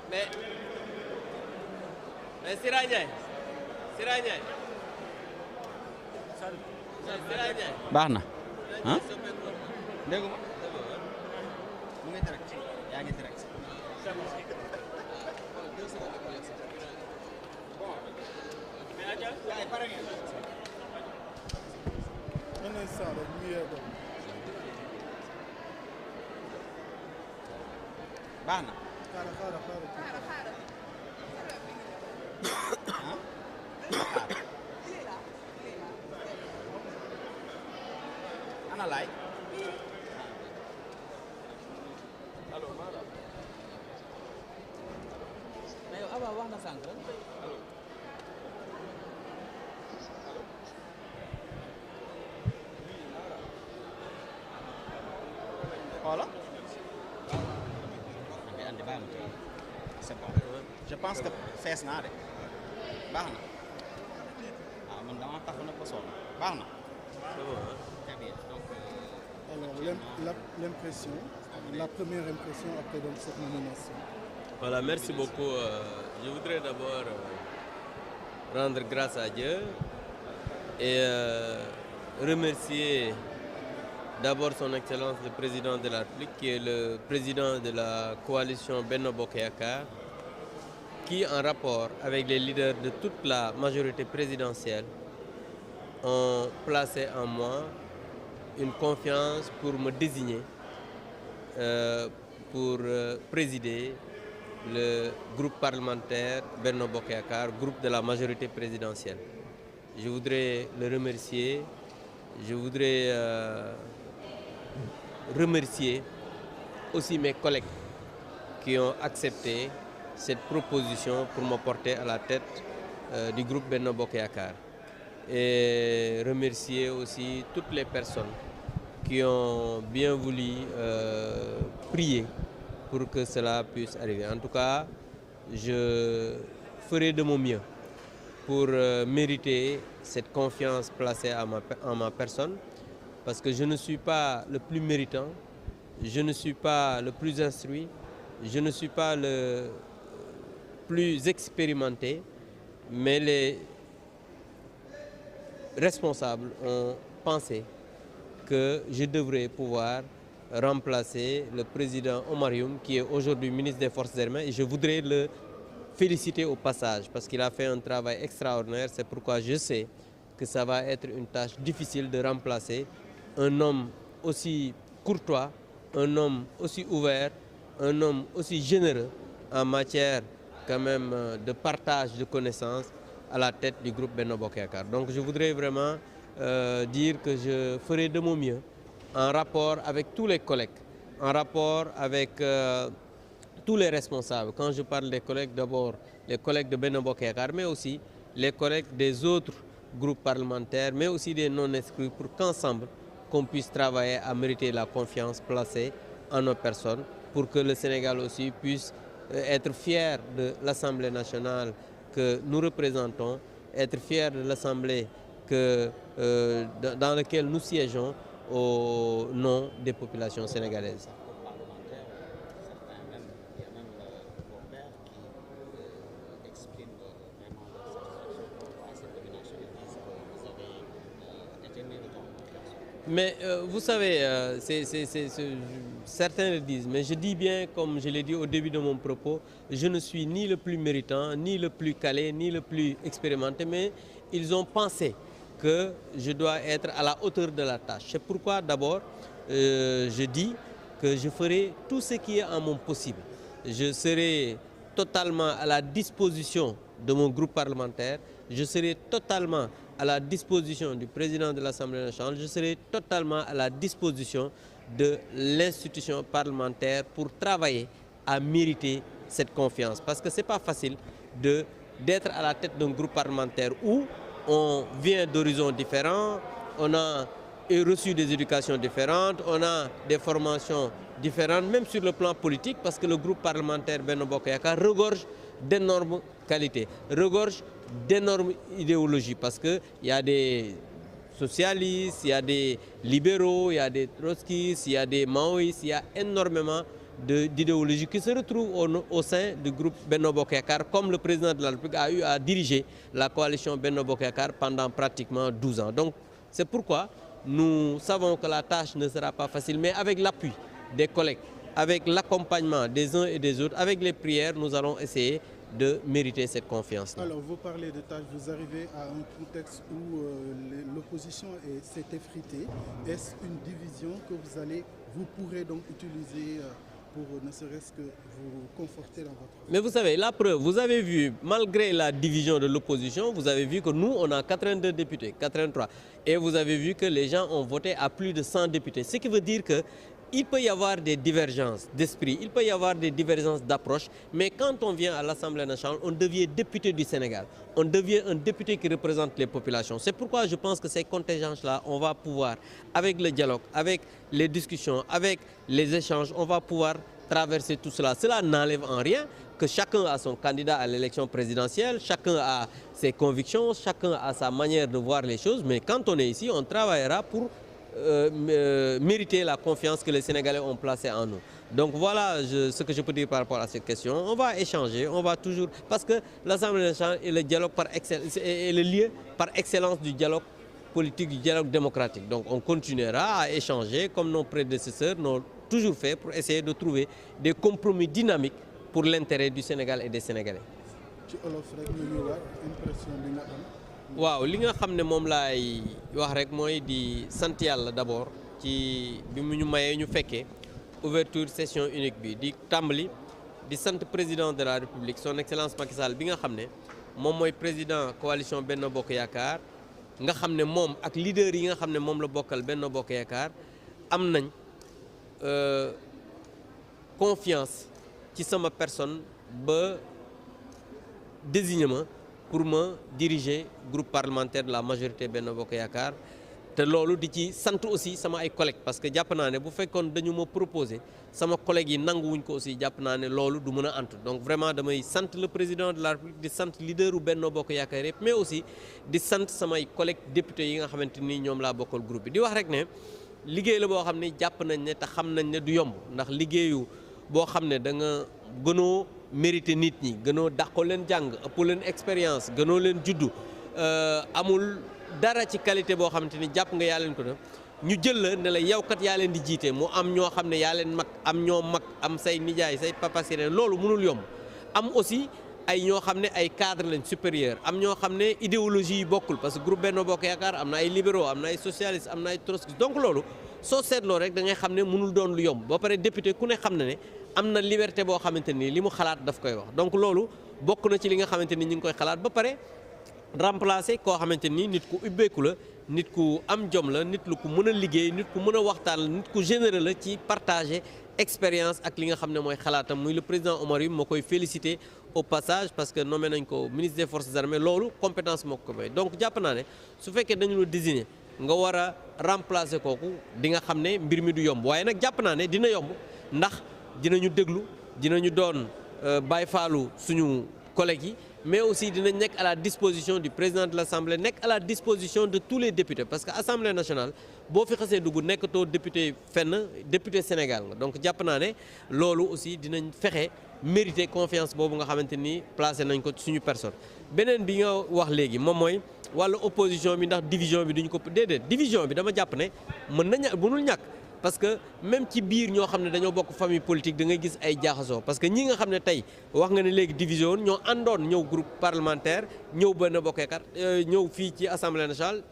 mais Sira Ndiaye. baax na ah dégg nga mu ngi direct yaa ngi direct. baax na. ana laay. mais yow Aba wax na sànq. voilà. c'est bon. je pense que fees naa de. baax na. waaw man damaa tax na ko soxla. baax na. c'est bon. Très bien. Donc, alors l'impression, la première impression après donc cette nomination. Voilà, merci beaucoup. Je voudrais d'abord rendre grâce à Dieu et remercier d'abord son Excellence le Président de la République, qui est le président de la coalition Benno Bokk Yakaar, qui, en rapport avec les leaders de toute la majorité présidentielle, ont placé en moi une confiance pour me désigner pour présider le groupe parlementaire Benno Bokk Yakaar, groupe de la majorité présidentielle. Je voudrais le remercier. Je voudrais remercier aussi mes collègues qui ont accepté cette proposition pour me porter à la tête du groupe Benno Bokk Yakaar. Et remercier aussi toutes les personnes qui ont bien voulu prier pour que cela puisse arriver. En tout cas, je ferai de mon mieux pour mériter cette confiance placée en ma personne, parce que je ne suis pas le plus méritant, je ne suis pas le plus instruit, je ne suis pas le plus expérimenté, mais les responsables ont pensé que je devrais pouvoir remplacer le président Oumar Youm, qui est aujourd'hui ministre des Forces armées, et je voudrais le féliciter au passage parce qu'il a fait un travail extraordinaire. C'est pourquoi je sais que ça va être une tâche difficile de remplacer un homme aussi courtois, un homme aussi ouvert, un homme aussi généreux en matière quand même de partage de connaissances à la tête du groupe Benno Bokk Yakaar. Donc je voudrais vraiment dire que je ferai de mon mieux en rapport avec tous les collègues, en rapport avec tous les responsables. Quand je parle des collègues, d'abord les collègues de Benno Bokk Yakaar, mais aussi les collègues des autres groupes parlementaires, mais aussi des non-inscrits, pour qu'ensemble, qu'on puisse travailler à mériter la confiance placée en nos personnes, pour que le Sénégal aussi puisse être fier de l'Assemblée nationale que nous représentons, être fier de l'Assemblée dans laquelle nous siégeons au nom des populations sénégalaises. Mais vous savez, certains le disent, mais je dis bien, comme je l'ai dit au début de mon propos, je ne suis ni le plus méritant, ni le plus calé, ni le plus expérimenté, mais ils ont pensé que je dois être à la hauteur de la tâche. C'est pourquoi d'abord, je dis que je ferai tout ce qui est en mon possible. Je serai totalement à la disposition de mon groupe parlementaire, je serai totalement à la disposition du président de l'Assemblée nationale, je serai totalement à la disposition de l'institution parlementaire pour travailler à mériter cette confiance. Parce que ce n'est pas facile d'être à la tête d'un groupe parlementaire où on vient d'horizons différents, on a reçu des éducations différentes, on a des formations différentes, même sur le plan politique, parce que le groupe parlementaire Benno Bokk Yakaar regorge d'énormes qualités, regorge d'énormes idéologies, parce qu'il y a des socialistes, il y a des libéraux, il y a des trotskistes, il y a des maoïstes, il y a énormément d'idéologie qui se retrouvent au sein du groupe Benno Bokk Yakaar, comme le président de la République a eu à diriger la coalition Benno Bokk Yakaar pendant pratiquement 12 ans. Donc c'est pourquoi nous savons que la tâche ne sera pas facile, mais avec l'appui des collègues, avec l'accompagnement des uns et des autres, avec les prières, nous allons essayer de mériter cette confiance. Alors, vous parlez de tâches, vous arrivez à un contexte où l'opposition s'est effritée. Est-ce une division que vous pourrez donc utiliser pour ne serait-ce que vous conforter dans votre... Mais vous savez, la preuve, vous avez vu, malgré la division de l'opposition, vous avez vu que nous, on a 82 députés, 83. Et vous avez vu que les gens ont voté à plus de 100 députés. Ce qui veut dire que il peut y avoir des divergences d'esprit, il peut y avoir des divergences d'approche, mais quand on vient à l'Assemblée nationale, on devient député du Sénégal. On devient un député qui représente les populations. C'est pourquoi je pense que ces contingences-là, on va pouvoir, avec le dialogue, avec les discussions, avec les échanges, on va pouvoir traverser tout cela. Cela n'enlève en rien que chacun a son candidat à l'élection présidentielle, chacun a ses convictions, chacun a sa manière de voir les choses, mais quand on est ici, on travaillera pour mériter la confiance que les Sénégalais ont placée en nous. Donc voilà ce que je peux dire par rapport à cette question. On va échanger, on va toujours... Parce que l'Assemblée nationale est le dialogue est le lieu par excellence du dialogue politique, du dialogue démocratique. Donc on continuera à échanger comme nos prédécesseurs l'ont toujours fait pour essayer de trouver des compromis dynamiques pour l'intérêt du Sénégal et des Sénégalais. ci olof rek ñu ñëwaat impression bi nga am. waaw li nga xam ne moom laay wax rek mooy di sant yàlla d'abord ci bi mu ñu mayee ñu fekkee ouverture session unique bi di tàmbali di sant président de la République son excellence Macky Sall bi nga xam ne moom mooy président coalition Benno Bokk Yaakaar nga xam ne moom ak leader yi nga xam ne moom la bokkal Benno Bokk Yaakaar am nañ confiance ci sama personne ba désigné ma pour ma diriger groupe parlementaire de la majorité Benno Bokk Yaakaar te loolu di ci sant aussi sama ay collègues parce que jàpp naa ne bu fekkoon dañu ma proposé sama collègues yi nanguwuñ ko aussi jàpp naa ne loolu du mën a antu donc vraiment damay sant le président de la République di sant leaderu Benno Bokk Yaakaar yëpp mais aussi di sant samay collègues députés yi nga xamante ni ñoom laa bokkal groupe bi di wax rek ne liggéey la boo xam ne jàpp nañ ne te xam nañ ne du yomb ndax liggéeyu boo xam ne da nga gënoo mérité nit ñi gënoo dàqoo leen jàng ëpp leen expérience gënoo leen juddu amul dara ci qualité boo xamante ni jàpp nga yaa leen ko def ñu jël la ne la yow kat yaa leen di jiite mu am ñoo xam ne yaa leen mag am ñoo mag am say nijaay say papa yeneen loolu mënul yomb am aussi ay ñoo xam ne ay cadre lañ supérieur am ñoo xam ne idéologie yi bokkul parce que groupe Benno Bokk Yaakaar am na ay libéraux am na ay socialistes am na ay trotskistes donc loolu soo seetloo rek da ngay xam ne mënul doon lu yomb ba pare député ku ne xam na ne am na liberté boo xamante ni li mu xalaat daf koy wax donc loolu bokk na ci li nga xamante ni ñu ngi koy xalaat ba pare remplacer koo xamante ni nit ku ubbeeku la nit ku am jom la nit ku mën a liggéey nit ku mën a waxtaan la nit ku généreux la ci partager expérience ak li nga xam ne mooy xalaatam muy le président Oumar Youm moo koy féliciter au passage parce que nommé nañ ko ministre des forces armées loolu compétence moo ko may donc jàpp naa ne su fekkee dañu la désigner nga war a remplacer kooku di nga xam ne mbir mi du yomb waaye nag jàpp naa ne dina yomb ndax dinañu déglu dinañu doon bàyyi faalu suñu collègues yi mais aussi dinañ nekk à la disposition du président de l'Assemblée nekk à la disposition de tous les députés parce que Assemblée nationale boo fi xasee dugg nekkatoo député fenn député Sénégal nga donc jàpp naa ne loolu aussi dinañ fexe mériter confiance boobu nga xamante ni placé nañ ko suñu personne. beneen bi nga wax léegi moom mooy wàllu opposition bi ndax division bi duñ ko déedéet division bi dama jàpp ne mënul ñàkk. parce que même ci biir ñoo xam ne dañoo bokk famille politique da ngay gis ay jaaxasoo parce que ñi nga xam ne tey wax nga ne léegi division ñoo àndoon ñëw groupe parlementaire ñëw Benno Bokk Yaakaar ñëw fii ci assemblée nationale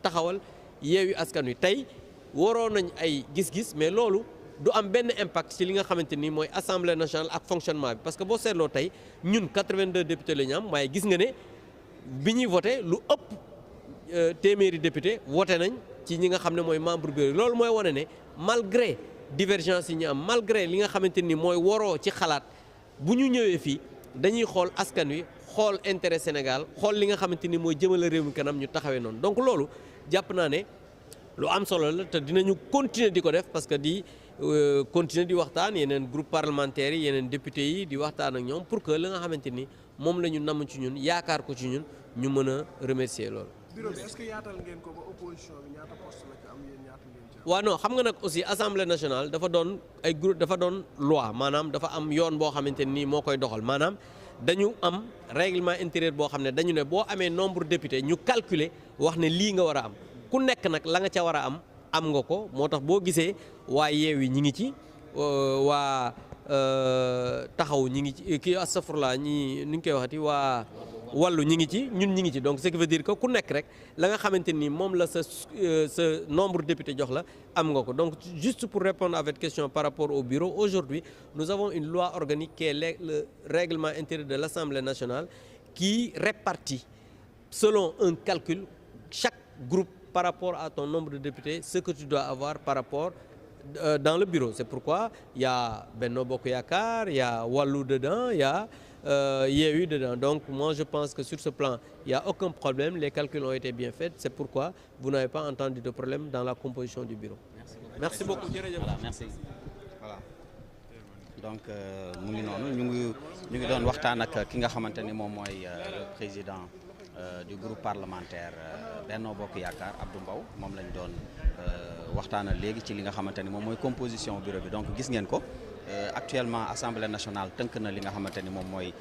taxawal Yewwi Askan Wi tey waroon nañ ay gis-gis mais loolu du am benn impact ci li nga xamante ni mooy assemblée nationale ak fonctionnement bi parce que boo seetloo tey ñun 82 députés la ñu am waaye gis nga ne bi ñuy voté lu ëpp téeméeri député voté nañ ci ñi nga xam ne mooy membre bureau loolu mooy wane ne malgré divergence yi ñu am malgré li nga xamante ni mooy waroo ci xalaat bu ñu ñëwee fii dañuy xool askan wi xool intérêt Sénégal xool li nga xamante ni mooy jëmale réew mi kanam ñu taxawee noonu donc loolu jàpp naa ne lu am solo la te dinañu continuer di ko def parce que di continuer di waxtaan yeneen groupe parlementaire yi yeneen député yi di waxtaan ak ñoom pour que li nga xamante ni moom la ñu namm ci ñun yaakaar ko ci ñun ñu mën a remercier loolu. bureau bi est-ce que yaatal ngeen ko ba opposition bi ñaata poste la ci am yéen ñaata ngeen ci am. waaw non xam nga nag aussi assemblée nationale dafa doon ay groupe dafa doon loi maanaam dafa am yoon boo xamante nii moo koy doxal maanaam dañu am règlement intérieur boo xam ne dañu ne boo amee nombre député ñu calculer wax ne lii nga war a am ku nekk nag la nga ca war a am nga ko moo tax boo gisee waa Yewwi ñi ngi ci waa taxaw ñi ngi ci kii astafurlaa ñi ni ñu koy waxati waa wàllu ñi ngi ci ñun ñi ngi ci donc ce qui veut dire que ku nekk rek la nga xamante ni moom la sa nombre de députés jox la am nga ko donc juste pour répondre à votre question par rapport au bureau aujourd'hui nous avons une loi organique qui est le règlement intérieur de l'Assemblée nationale qui répartit selon un calcul chaque groupe par rapport à ton nombre de députés ce que tu dois avoir par rapport dans le bureau. C'est pourquoi il y a Benno Bokk Yakaar, il y a Wallu dedans, il y a Yewwi dedans. Donc moi je pense que sur ce plan, il n'y a aucun problème, les calculs ont été bien faits. C'est pourquoi vous n'avez pas entendu de problème dans la composition du bureau. Merci beaucoup. Voilà, merci. Voilà. Donc mu ngi noonu ñu ngi doon waxtaan ak ki nga xamante ni moom mooy le président du groupe parlementaire Benno Bokk Yakaar Abdou Mbow moom lañ doon waxtaanal léegi ci li nga xamante ni moom mooy composition bureau bi donc gis ngeen ko actuellement assemblée nationale tënk na li nga xamante ni moom mooy